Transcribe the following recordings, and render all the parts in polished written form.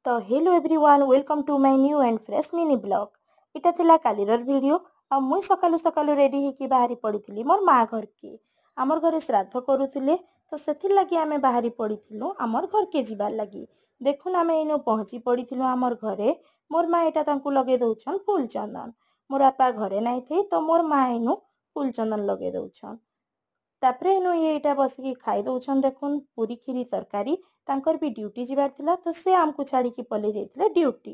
तो hello everyone welcome to my new and fresh mini blog. इटा थिला कालीर video आ मुई सकालु सकालु रेडी होकी बाहरी पड़ीथी मोर माँ घर के आमर घरे श्राद्ध करूथिले तो सेथिर लगी आमे बाहरी पड़ीथिलु आमर घर के जिबार लगी। देखुन आमे इनो पहुंची पड़ीथिलु आमर घरे। मोर माँ एटा तांकु लगे दउछन फूल चंदन। मोर आपा घरे नाइ थे तो मोर माँ इनो फूल चंदन लगे दउछन। तापरे इनो ये इटा बसिकी खाई दउछन। देखुन पूरी खीरी तरकारी तांकर भी ड्यूटी जिबार थिला तो से आमको छाड़ी की पले जाइथिले ड्यूटी।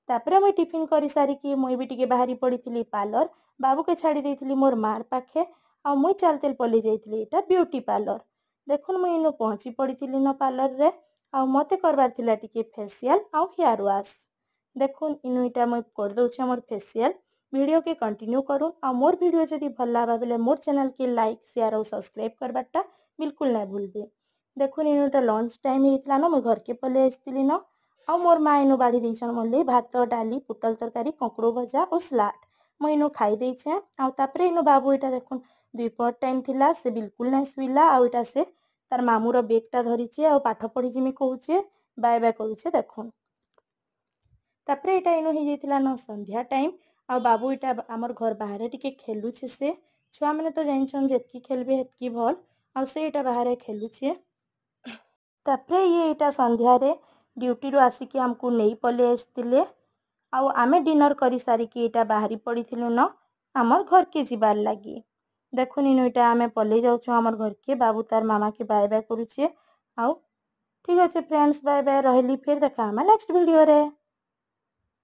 तापरे मुई टिफिन करी सारी की मुई भी टिके बाहरी पड़ीथिली पार्लर। बाबू के छाड़ी देइथिली मोर मार पाखे आ मुई चालतेल पले जाइथिली एटा ब्यूटी पार्लर। देखुन मुई इनो पहुंची पड़ीथिली न पार्लर रे आ मते करबार थिला टिके फेशियल आ हेयर वाश। देखुन इनो इटा मुई कर दउछि हमर फेशियल। वीडियो के कंटिन्यू करूँ आ मोर वीडियो जदि भल लागा बेले मोर चैनल के लाइक शेयर और सब्सक्राइब करबाटा बिल्कुल ना भूलबे। देखुन इनोटा लंच टाइम हेतला न मुई घर के पले आइसतिली न आ मोर माँ इनो बाड़ी देइछन मोले भात डाली पुटल तरकारी ककड़ो भजा और सलाड। मुई इनो खाई देइछे आ तापरे इनो बाबू एटा देखुन दुपहर टाइम थिला से बिल्कुल ना सुइला आ एटा से तार मामूर बेगटा धरिछे आ पाठ पढ़ी जिमि कहूछे बाय बाय करूछे। देखुन तापरे एटा इनो हे जाइतिला न संध्या टाइम आ बाबू एटा आमर घर बाहर टिके खेलुछे। से छुआ माने तो जानिछन जेतकी खेलबे हेतकी भल आ से एटा बाहर खेलुछे। तापरे ये एटा संध्या रे ड्यूटी रो आसिकी हमको नहीं पले आसतिले आउ आमे डिनर करी सारी की एटा बाहरी पड़ीथिलु न आमर घर के जिबार लागी। देखुन इनो एटा आमे पले जाउछु आमर घर के। बाबू तार मामा के बाय बाय करूछे आउ ठीक अछि फ्रेंड्स बाय बाय रहली। फिर देखा नेक्स्ट वीडियो रे।